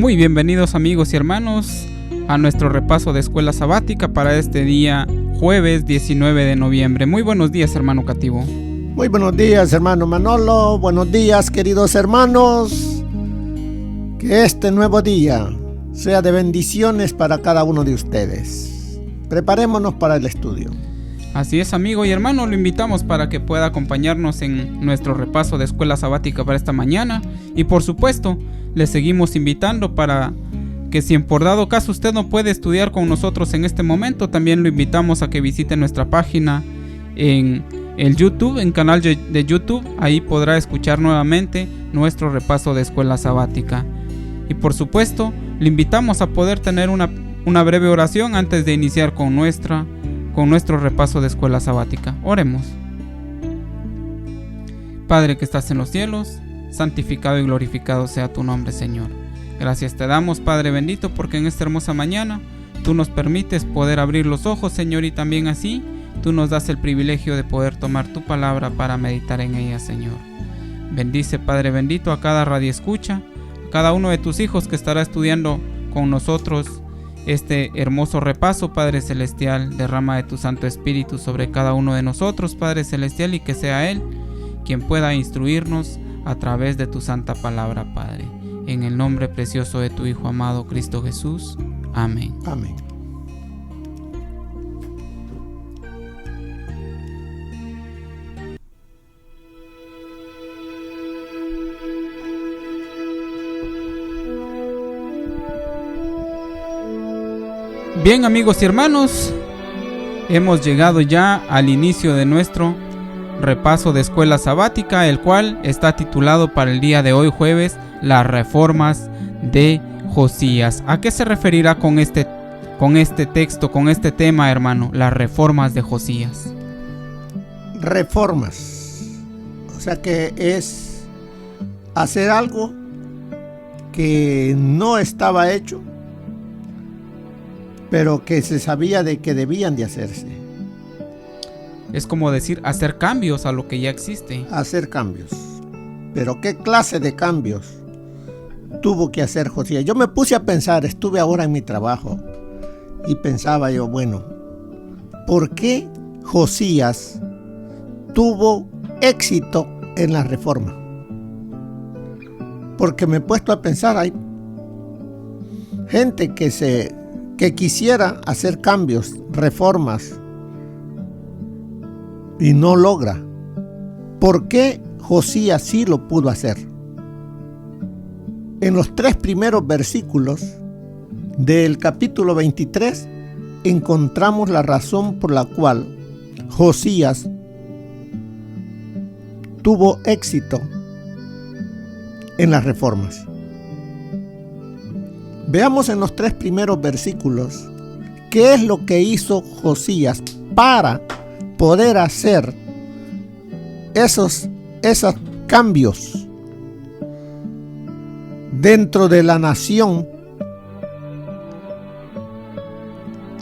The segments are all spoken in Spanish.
Muy bienvenidos amigos y hermanos a nuestro repaso de escuela sabática para este día jueves 19 de noviembre. Muy buenos días, hermano Cativo. Muy buenos días, hermano Manolo. Buenos días, queridos hermanos. Que este nuevo día sea de bendiciones para cada uno de ustedes. Preparémonos para el estudio. Así es, amigo y hermano, lo invitamos para que pueda acompañarnos en nuestro repaso de escuela sabática para esta mañana. Y por supuesto, le seguimos invitando para que si por dado caso usted no puede estudiar con nosotros en este momento, también lo invitamos a que visite nuestra página en el YouTube, en canal de YouTube. Ahí podrá escuchar nuevamente nuestro repaso de escuela sabática. Y por supuesto, le invitamos a poder tener una breve oración antes de iniciar con nuestro repaso de escuela sabática. Oremos. Padre que estás en los cielos, santificado y glorificado sea tu nombre, Señor. Gracias te damos, Padre bendito, porque en esta hermosa mañana tú nos permites poder abrir los ojos, Señor, y también así tú nos das el privilegio de poder tomar tu palabra para meditar en ella, Señor. Bendice, Padre bendito, a cada radioescucha, a cada uno de tus hijos que estará estudiando con nosotros este hermoso repaso, Padre celestial. Derrama de tu Santo Espíritu sobre cada uno de nosotros, Padre celestial, y que sea Él quien pueda instruirnos a través de tu santa palabra, Padre. En el nombre precioso de tu Hijo amado, Cristo Jesús. Amén. Amén. Bien, amigos y hermanos, hemos llegado ya al inicio de nuestro repaso de escuela sabática, el cual está titulado para el día de hoy, jueves, las reformas de Josías. ¿A qué se referirá con este texto, con este tema, hermano? Las reformas de Josías. Reformas. O sea que es hacer algo que no estaba hecho, pero que se sabía de que debían de hacerse. Es como decir, hacer cambios a lo que ya existe. Hacer cambios. Pero ¿qué clase de cambios tuvo que hacer Josías? Yo me puse a pensar, estuve ahora en mi trabajo y pensaba yo, bueno, ¿por qué Josías tuvo éxito en la reforma? Porque me he puesto a pensar, hay gente que quisiera hacer cambios, reformas, y no logra. ¿Por qué Josías sí lo pudo hacer? En los 3 primeros versículos del capítulo 23 encontramos la razón por la cual Josías tuvo éxito en las reformas. Veamos en los 3 primeros versículos qué es lo que hizo Josías para poder hacer esos cambios dentro de la nación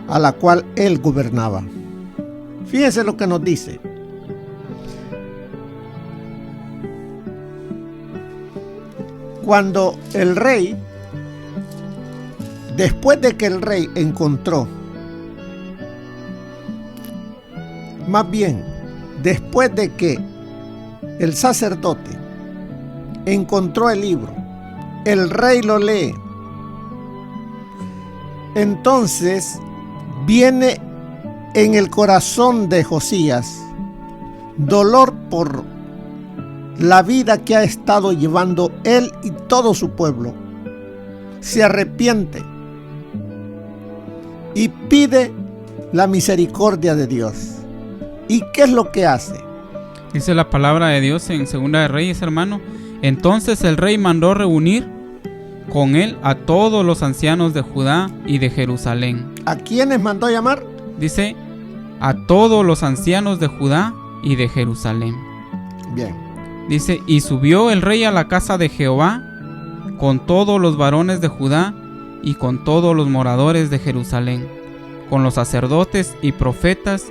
a la cual él gobernaba. Fíjense lo que nos dice. Cuando el rey, después de que el rey encontró, más bien, después de que el sacerdote encontró el libro, el rey lo lee, entonces viene en el corazón de Josías dolor por la vida que ha estado llevando él y todo su pueblo. Se arrepiente y pide la misericordia de Dios. ¿Y qué es lo que hace? Dice la palabra de Dios en Segunda de Reyes, hermano. Entonces el rey mandó reunir con él a todos los ancianos de Judá y de Jerusalén. ¿A quiénes mandó llamar? Dice, a todos los ancianos de Judá y de Jerusalén. Bien. Dice, y subió el rey a la casa de Jehová con todos los varones de Judá y con todos los moradores de Jerusalén, con los sacerdotes y profetas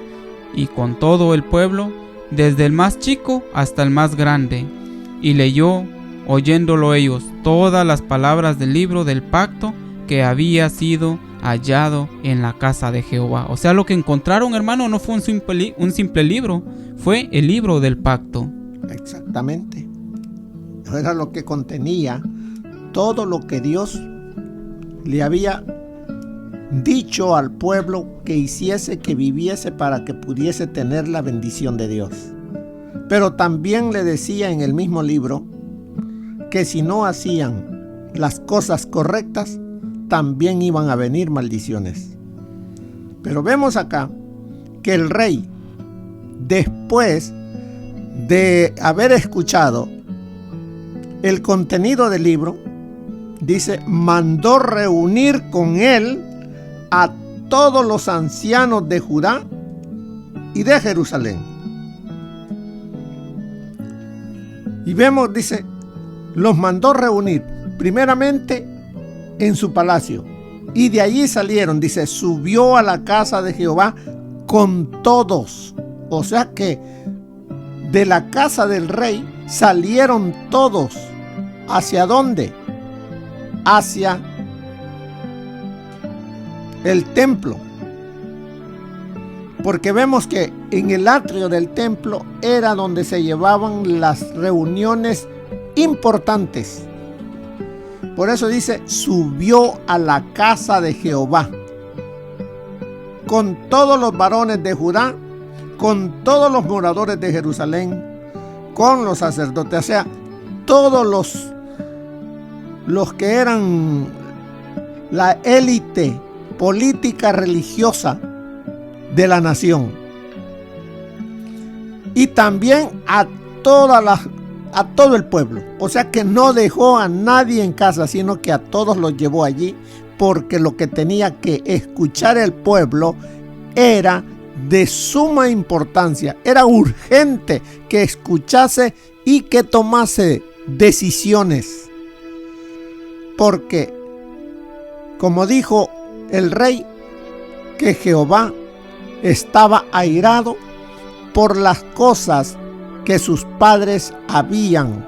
y con todo el pueblo, desde el más chico hasta el más grande, y leyó, oyéndolo ellos, todas las palabras del libro del pacto que había sido hallado en la casa de Jehová. O sea, lo que encontraron, hermano, no fue un simple libro, fue el libro del pacto. Exactamente. Era lo que contenía todo lo que Dios le había dicho al pueblo que hiciese, que viviese para que pudiese tener la bendición de Dios. Pero también le decía en el mismo libro que si no hacían las cosas correctas, también iban a venir maldiciones. Pero vemos acá que el rey, después de haber escuchado el contenido del libro, dice, mandó reunir con él a todos los ancianos de Judá y de Jerusalén. Y vemos, dice, los mandó reunir primeramente en su palacio, y de allí salieron, dice, subió a la casa de Jehová con todos. O sea que de la casa del rey salieron todos. ¿Hacia dónde? Hacia el templo. Porque vemos que en el atrio del templo era donde se llevaban las reuniones importantes. Por eso dice, subió a la casa de Jehová con todos los varones de Judá, con todos los moradores de Jerusalén, con los sacerdotes, o sea, todos los que eran la élite política religiosa de la nación, y también a todo el pueblo. O sea que no dejó a nadie en casa, sino que a todos los llevó allí, porque lo que tenía que escuchar el pueblo era de suma importancia. Era urgente que escuchase y que tomase decisiones, porque, como dijo el rey, que Jehová estaba airado por las cosas que sus padres habían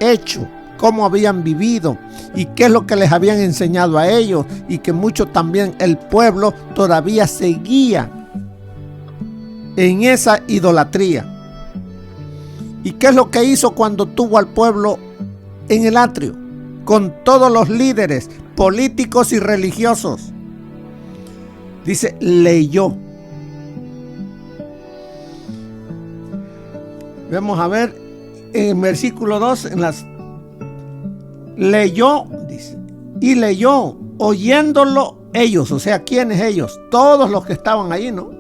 hecho, cómo habían vivido y qué es lo que les habían enseñado a ellos, y que mucho también el pueblo todavía seguía en esa idolatría. ¿Y qué es lo que hizo cuando tuvo al pueblo en el atrio, con todos los líderes políticos y religiosos? Dice, leyó. Vamos a ver en versículo 2, leyó, dice, y leyó, oyéndolo ellos. O sea, ¿quiénes ellos? Todos los que estaban allí, ¿no?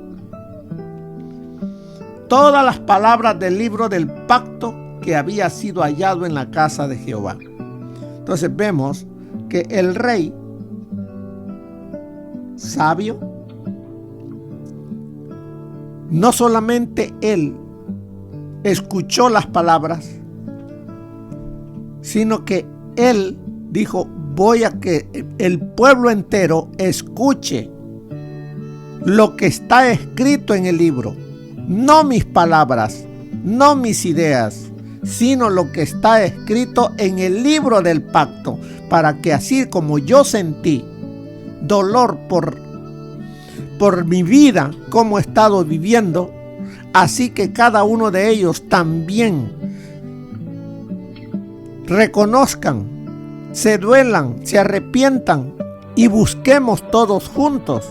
Todas las palabras del libro del pacto que había sido hallado en la casa de Jehová. Entonces vemos que el rey sabio, no solamente él escuchó las palabras, sino que él dijo, voy a que el pueblo entero escuche lo que está escrito en el libro. No mis palabras, no mis ideas, sino lo que está escrito en el libro del pacto, para que así como yo sentí dolor por mi vida, como he estado viviendo, así que cada uno de ellos también reconozcan, se duelan, se arrepientan y busquemos todos juntos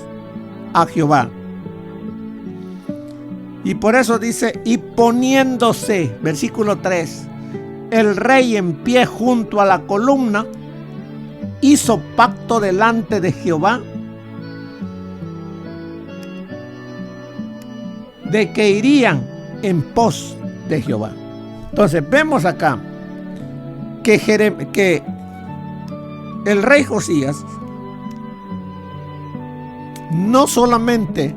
a Jehová. Y por eso dice, y poniéndose, versículo 3, el rey en pie junto a la columna, hizo pacto delante de Jehová, de que irían en pos de Jehová. Entonces vemos acá que el rey Josías no solamente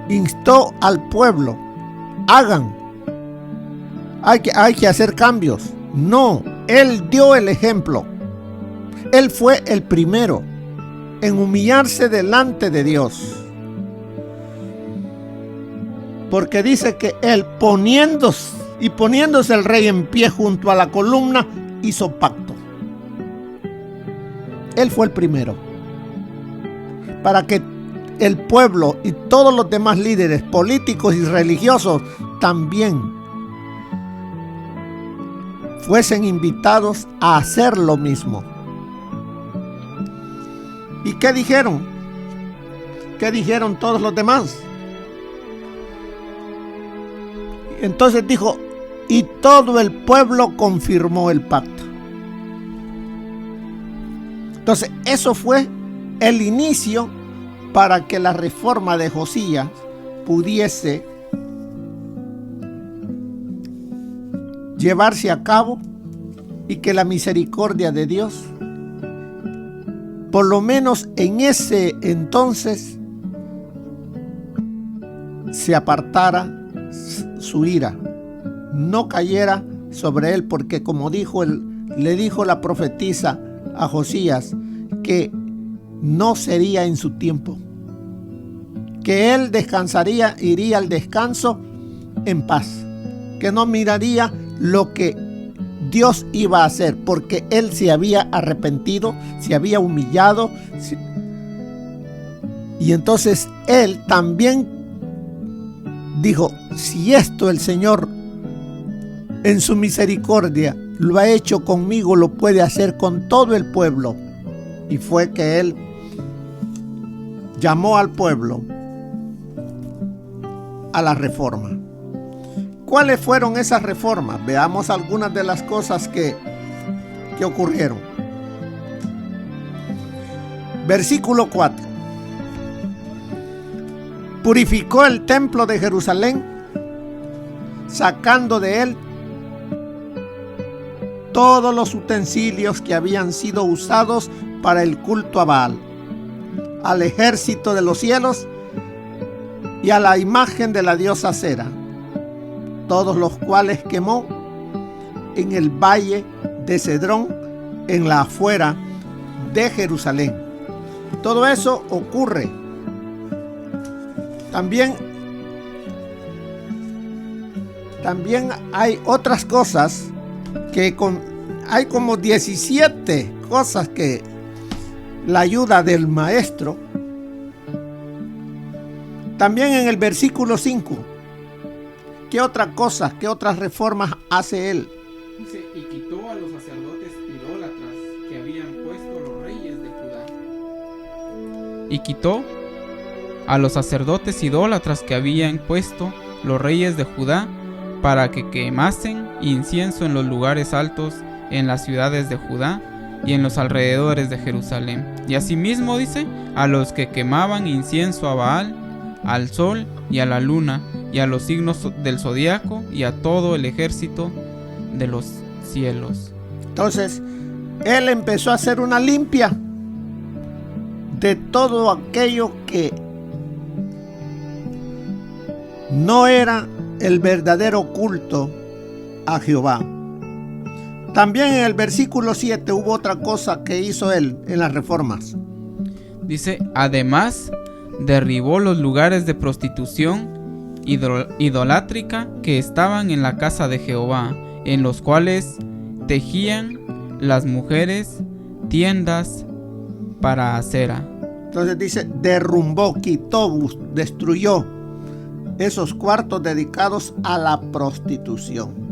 instó al pueblo, hay que hacer cambios. No, él dio el ejemplo. Él fue el primero en humillarse delante de Dios. Porque dice que él poniéndose el rey en pie junto a la columna, hizo pacto. él fue el primero. Para que el pueblo y todos los demás líderes políticos y religiosos también fuesen invitados a hacer lo mismo. ¿Y qué dijeron? ¿Qué dijeron todos los demás? Entonces dijo, y todo el pueblo confirmó el pacto. Entonces eso fue el inicio para que la reforma de Josías pudiese llevarse a cabo y que la misericordia de Dios, por lo menos en ese entonces, se apartara su ira, no cayera sobre él, porque como le dijo la profetisa a Josías, que no sería en su tiempo, que él descansaría, iría al descanso en paz, que no miraría lo que Dios iba a hacer, porque él se había arrepentido, se había humillado, y entonces él también dijo, si esto el Señor en su misericordia lo ha hecho conmigo, lo puede hacer con todo el pueblo. Y fue que él llamó al pueblo a la reforma. ¿Cuáles fueron esas reformas? Veamos algunas de las cosas que ocurrieron. Versículo 4. Purificó el templo de Jerusalén, sacando de él todos los utensilios que habían sido usados para el culto a Baal, al ejército de los cielos y a la imagen de la diosa Acera, todos los cuales quemó en el valle de Cedrón, en la afuera de Jerusalén. Todo eso ocurre. También hay otras cosas hay como 17 cosas que la ayuda del maestro. También en el versículo 5, ¿qué otra cosa, qué otras reformas hace él? Dice, y quitó a los sacerdotes idólatras que habían puesto los reyes de Judá. Y quitó a los sacerdotes idólatras que habían puesto los reyes de Judá para que quemasen incienso en los lugares altos en las ciudades de Judá y en los alrededores de Jerusalén. Y asimismo dice, a los que quemaban incienso a Baal, al sol y a la luna y a los signos del zodiaco y a todo el ejército de los cielos. Entonces, él empezó a hacer una limpia de todo aquello que no era el verdadero culto a Jehová. También en el versículo 7 hubo otra cosa que hizo él en las reformas. Dice, además derribó los lugares de prostitución idolátrica que estaban en la casa de Jehová, en los cuales tejían las mujeres tiendas para Acera. Entonces dice, derrumbó, quitó, destruyó esos cuartos dedicados a la prostitución.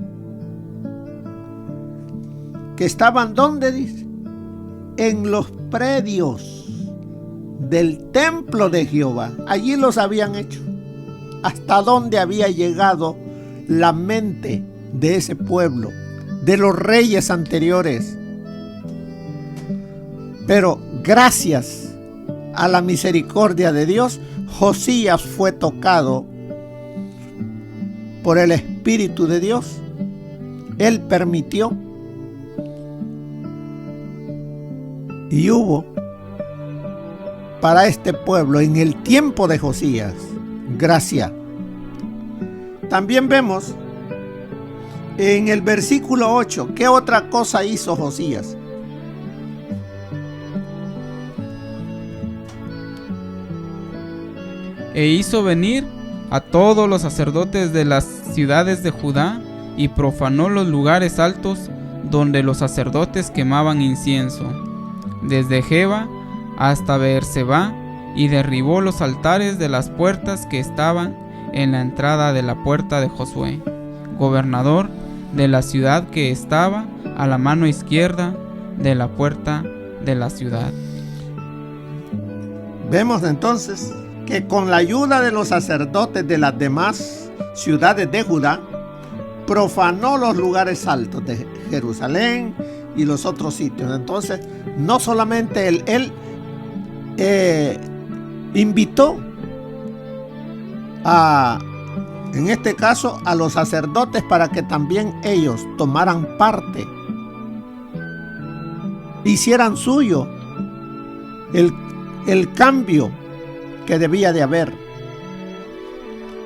Que estaban, ¿dónde dice? En los predios del templo de Jehová. Allí los habían hecho. Hasta dónde había llegado la mente de ese pueblo, de los reyes anteriores. Pero gracias a la misericordia de Dios, Josías fue tocado por el Espíritu de Dios. Él permitió y hubo para este pueblo en el tiempo de Josías gracia. También vemos en el versículo 8 qué otra cosa hizo Josías. E hizo venir a todos los sacerdotes de las ciudades de Judá y profanó los lugares altos donde los sacerdotes quemaban incienso, desde Geba hasta Beerseba, y derribó los altares de las puertas que estaban en la entrada de la puerta de Josué, gobernador de la ciudad, que estaba a la mano izquierda de la puerta de la ciudad. Vemos entonces que con la ayuda de los sacerdotes de las demás ciudades de Judá, profanó los lugares altos de Jerusalén y los otros sitios. Entonces, no solamente él invitó en este caso, a los sacerdotes para que también ellos tomaran parte, hicieran suyo el cambio que debía de haber.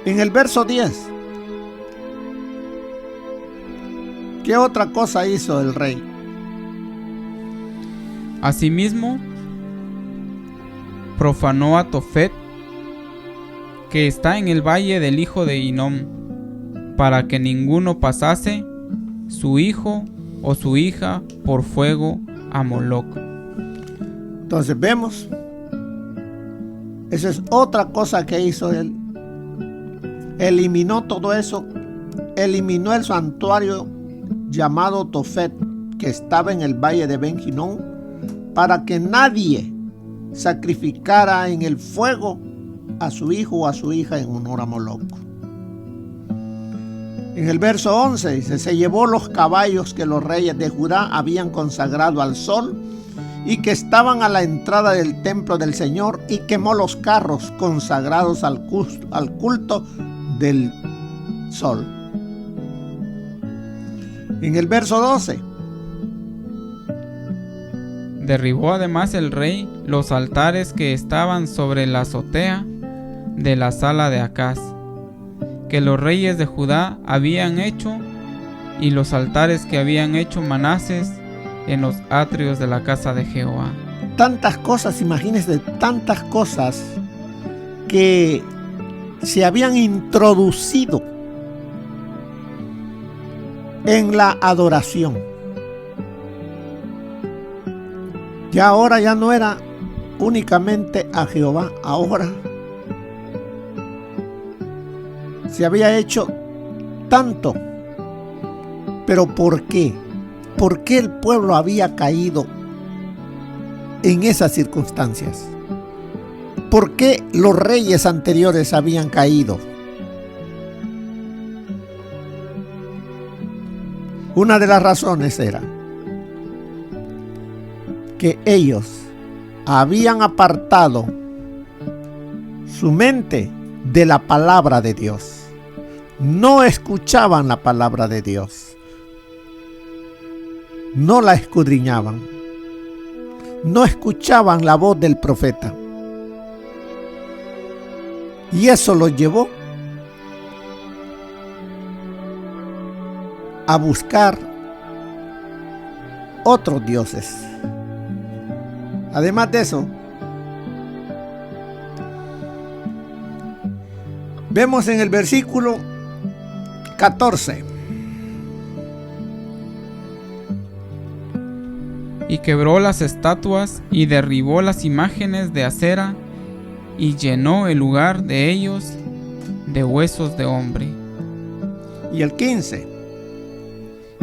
En el verso 10, ¿qué otra cosa hizo el rey? Asimismo, profanó a Tofet, que está en el valle del hijo de Hinnom, para que ninguno pasase su hijo o su hija por fuego a Moloc. Entonces vemos, esa es otra cosa que hizo él. Eliminó todo eso, eliminó el santuario llamado Tofet, que estaba en el valle de Ben Hinnom, para que nadie sacrificara en el fuego a su hijo o a su hija en honor a Moloc. En el verso 11 dice: se llevó los caballos que los reyes de Judá habían consagrado al sol y que estaban a la entrada del templo del Señor, y quemó los carros consagrados al culto del sol. En el verso 12: derribó además el rey los altares que estaban sobre la azotea de la sala de Acaz, que los reyes de Judá habían hecho, y los altares que habían hecho Manases en los atrios de la casa de Jehová. Tantas cosas, imagínense, tantas cosas que se habían introducido en la adoración. Ya ahora ya no era únicamente a Jehová, ahora se había hecho tanto. ¿Pero por qué? ¿Por qué el pueblo había caído en esas circunstancias? ¿Por qué los reyes anteriores habían caído? Una de las razones era que ellos habían apartado su mente de la palabra de Dios. No escuchaban la palabra de Dios. No la escudriñaban. No escuchaban la voz del profeta. Y eso los llevó a buscar otros dioses. Además de eso, vemos en el versículo 14: y quebró las estatuas y derribó las imágenes de acera, y llenó el lugar de ellos de huesos de hombre. Y el 15: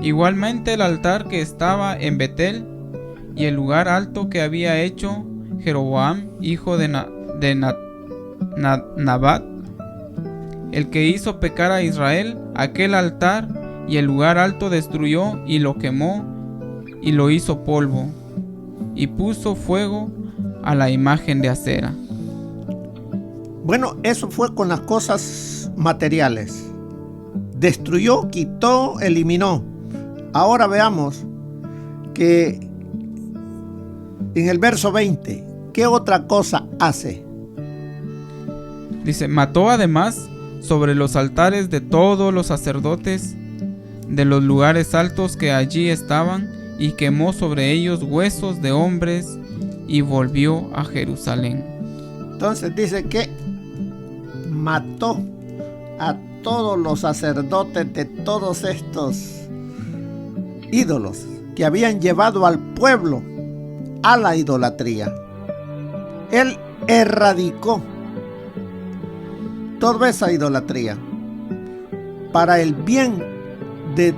igualmente el altar que estaba en Betel y el lugar alto que había hecho Jeroboam, hijo de Nabat, el que hizo pecar a Israel, aquel altar y el lugar alto destruyó y lo quemó y lo hizo polvo, y puso fuego a la imagen de acera. Bueno, eso fue con las cosas materiales. Destruyó, quitó, eliminó. Ahora veamos que en el verso 20, ¿qué otra cosa hace? Dice: mató además sobre los altares de todos los sacerdotes de los lugares altos que allí estaban, y quemó sobre ellos huesos de hombres, y volvió a Jerusalén. Entonces dice que mató a todos los sacerdotes de todos estos ídolos que habían llevado al pueblo a la idolatría. Él erradicó toda esa idolatría para el bien de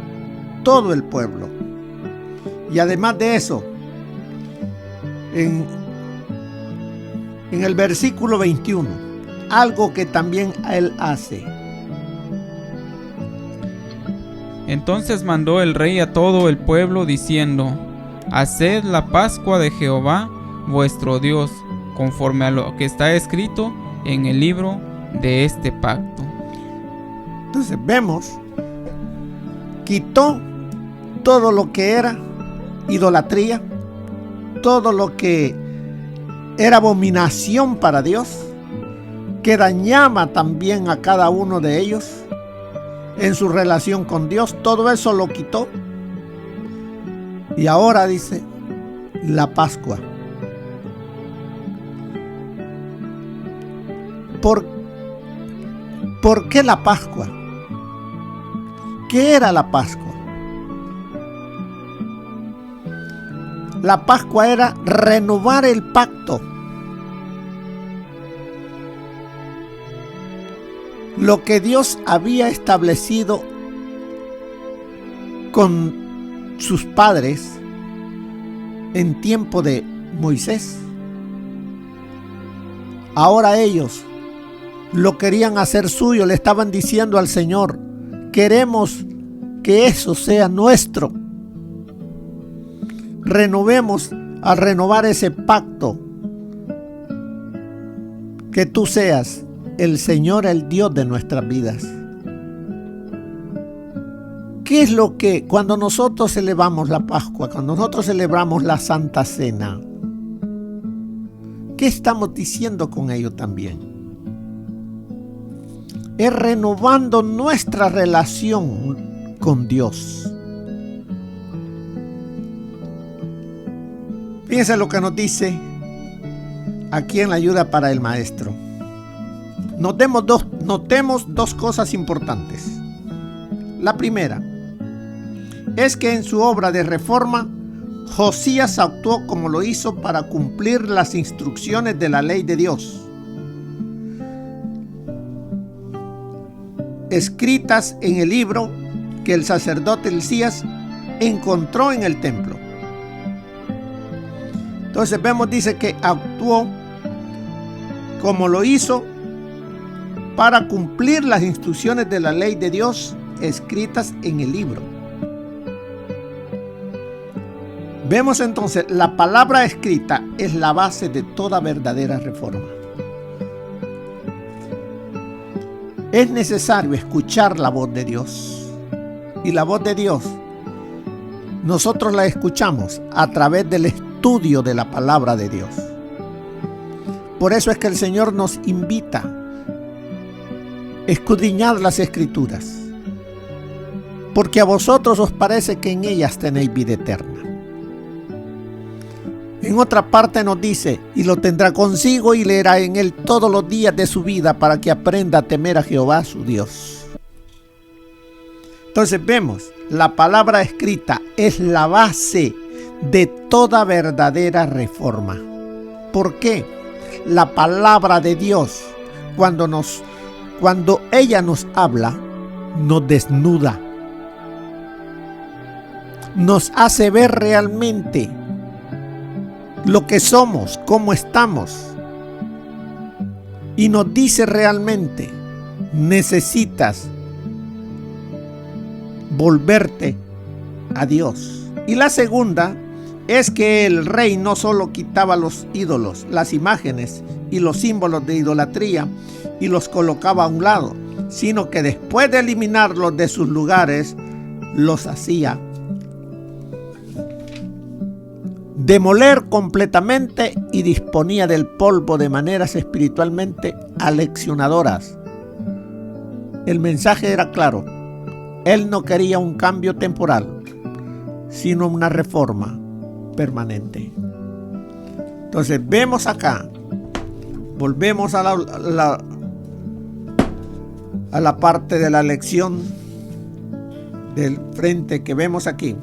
todo el pueblo. Y además de eso, en el versículo 21, algo que también él hace. Entonces mandó el rey a todo el pueblo diciendo: haced la Pascua de Jehová vuestro Dios, conforme a lo que está escrito en el libro de este pacto. Entonces vemos, quitó todo lo que era idolatría, todo lo que era abominación para Dios, que dañaba también a cada uno de ellos en su relación con Dios. Todo eso lo quitó. Y ahora dice la Pascua. ¿Por qué la Pascua? ¿Qué era la Pascua? La Pascua era renovar el pacto. Lo que Dios había establecido con sus padres en tiempo de Moisés. Ahora ellos lo querían hacer suyo, le estaban diciendo al Señor: queremos que eso sea nuestro. Renovemos, al renovar ese pacto, que tú seas el Señor, el Dios de nuestras vidas. ¿Qué es lo que cuando nosotros celebramos la Pascua, cuando nosotros celebramos la Santa Cena, qué estamos diciendo con ello también? Es renovando nuestra relación con Dios. Fíjense lo que nos dice aquí en la ayuda para el maestro. Notemos dos cosas importantes. La primera es que en su obra de reforma, Josías actuó como lo hizo para cumplir las instrucciones de la ley de Dios, escritas en el libro que el sacerdote Hilcías encontró en el templo. Entonces vemos, dice que actuó como lo hizo para cumplir las instrucciones de la ley de Dios escritas en el libro. Vemos entonces, la palabra escrita es la base de toda verdadera reforma. Es necesario escuchar la voz de Dios. Y la voz de Dios, nosotros la escuchamos a través del estudio de la palabra de Dios. Por eso es que el Señor nos invita a escudriñar las Escrituras, porque a vosotros os parece que en ellas tenéis vida eterna. En otra parte nos dice: y lo tendrá consigo y leerá en él todos los días de su vida, para que aprenda a temer a Jehová su Dios. Entonces vemos, la palabra escrita es la base de toda verdadera reforma. ¿Por qué? La palabra de Dios, cuando ella nos habla, nos desnuda, nos hace ver realmente lo que somos, cómo estamos, y nos dice realmente: necesitas volverte a Dios. Y la segunda es que el rey no solo quitaba los ídolos, las imágenes y los símbolos de idolatría y los colocaba a un lado, sino que después de eliminarlos de sus lugares, los hacía demoler completamente y disponía del polvo de maneras espiritualmente aleccionadoras. El mensaje era claro: él no quería un cambio temporal, sino una reforma permanente. Entonces vemos acá, volvemos a la parte de la lección del frente que vemos aquí.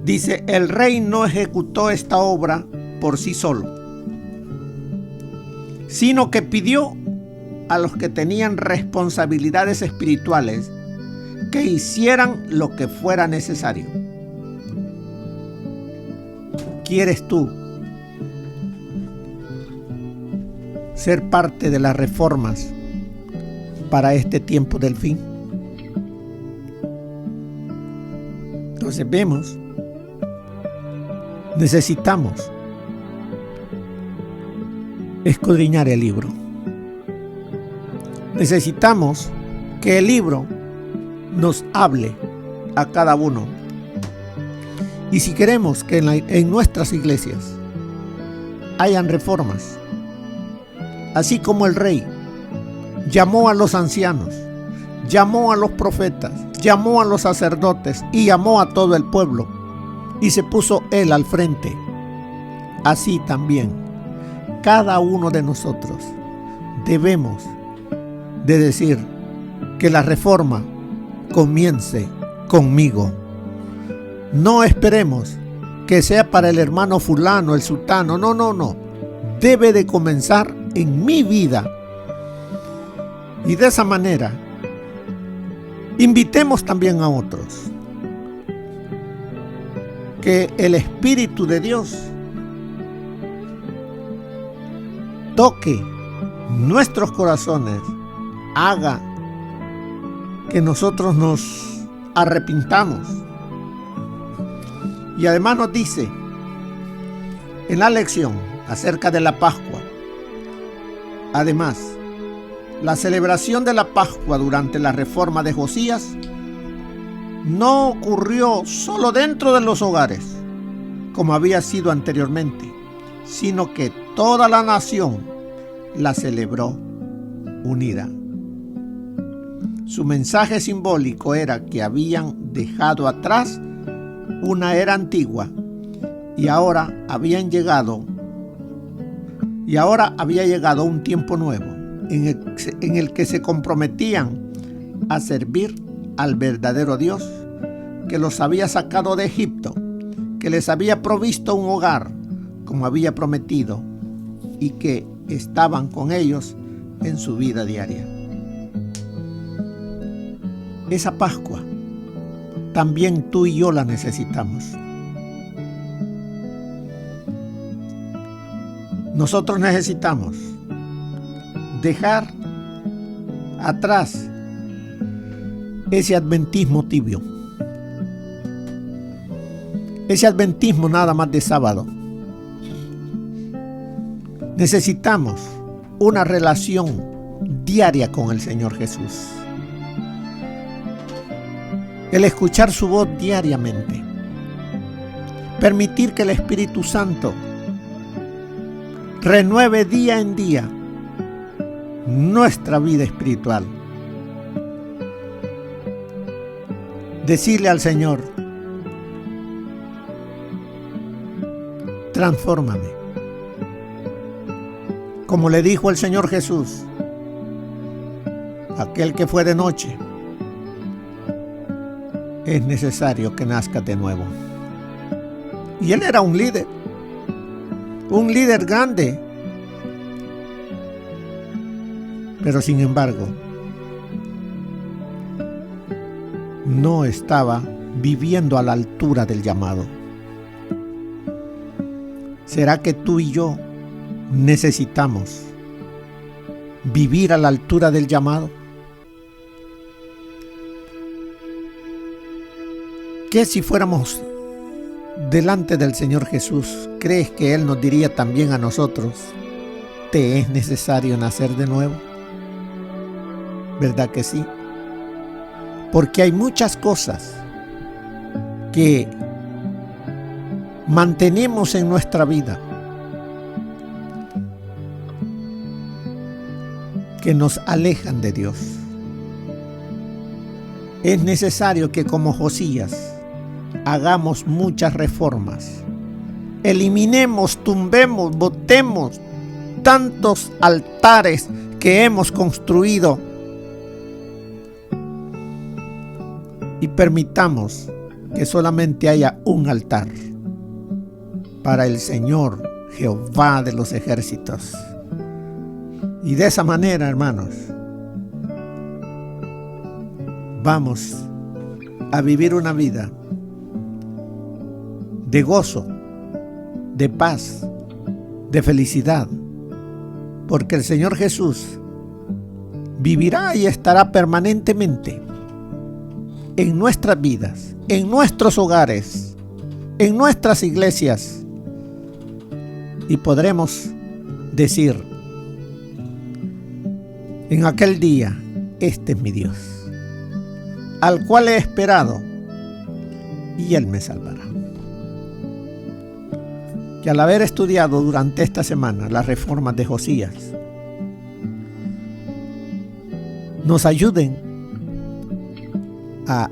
Dice, el rey no ejecutó esta obra por sí solo, sino que pidió a los que tenían responsabilidades espirituales que hicieran lo que fuera necesario. ¿Quieres tú ser parte de las reformas para este tiempo del fin? Entonces vemos, necesitamos escudriñar el libro. Necesitamos que el libro nos hable a cada uno. Y si queremos que en nuestras iglesias hayan reformas, así como el rey llamó a los ancianos, llamó a los profetas, llamó a los sacerdotes y llamó a todo el pueblo, y se puso él al frente, así también cada uno de nosotros debemos de decir que la reforma comience conmigo. No esperemos que sea para el hermano fulano, el sultano. No. Debe de comenzar en mi vida. Y de esa manera, invitemos también a otros. Que el Espíritu de Dios toque nuestros corazones, haga que nosotros nos arrepintamos. Y además nos dice en la lección acerca de la Pascua, además, la celebración de la Pascua durante la reforma de Josías no ocurrió solo dentro de los hogares, como había sido anteriormente, sino que toda la nación la celebró unida. Su mensaje simbólico era que habían dejado atrás una era antigua y ahora había llegado un tiempo nuevo en el que se comprometían a servir al verdadero Dios que los había sacado de Egipto, que les había provisto un hogar como había prometido y que estaban con ellos en su vida diaria. Esa Pascua también tú y yo la necesitamos. Nosotros necesitamos dejar atrás ese adventismo tibio, ese adventismo nada más de sábado. Necesitamos una relación diaria con el Señor Jesús. El escuchar su voz diariamente. Permitir que el Espíritu Santo renueve día en día nuestra vida espiritual. Decirle al Señor, transfórmame. Como le dijo el Señor Jesús, aquel que fue de noche, es necesario que nazca de nuevo. Y él era un líder grande. Pero sin embargo, no estaba viviendo a la altura del llamado. ¿Será que tú y yo necesitamos vivir a la altura del llamado? ¿Qué si fuéramos delante del Señor Jesús? ¿Crees que Él nos diría también a nosotros, te es necesario nacer de nuevo? ¿Verdad que sí? Porque hay muchas cosas que mantenemos en nuestra vida que nos alejan de Dios. Es necesario que como Josías hagamos muchas reformas. Eliminemos, tumbemos, botemos tantos altares que hemos construido y permitamos que solamente haya un altar para el Señor Jehová de los ejércitos. Y de esa manera, hermanos, vamos a vivir una vida de gozo, de paz, de felicidad, porque el Señor Jesús vivirá y estará permanentemente en nuestras vidas, en nuestros hogares, en nuestras iglesias, y podremos decir en aquel día: este es mi Dios, al cual he esperado, y Él me salvará. Que al haber estudiado durante esta semana las reformas de Josías, nos ayuden a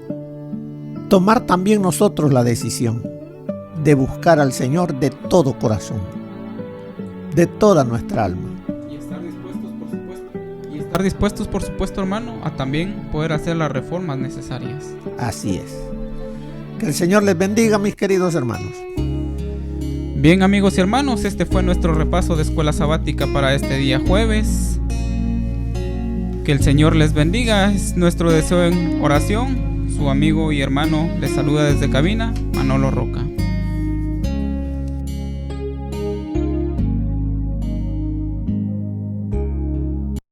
tomar también nosotros la decisión de buscar al Señor de todo corazón, de toda nuestra alma. Y estar dispuestos, por supuesto, hermano, a también poder hacer las reformas necesarias. Así es. Que el Señor les bendiga, mis queridos hermanos. Bien, amigos y hermanos, este fue nuestro repaso de escuela sabática para este día jueves. Que el Señor les bendiga, es nuestro deseo en oración. Su amigo y hermano les saluda desde cabina, Manolo Roca.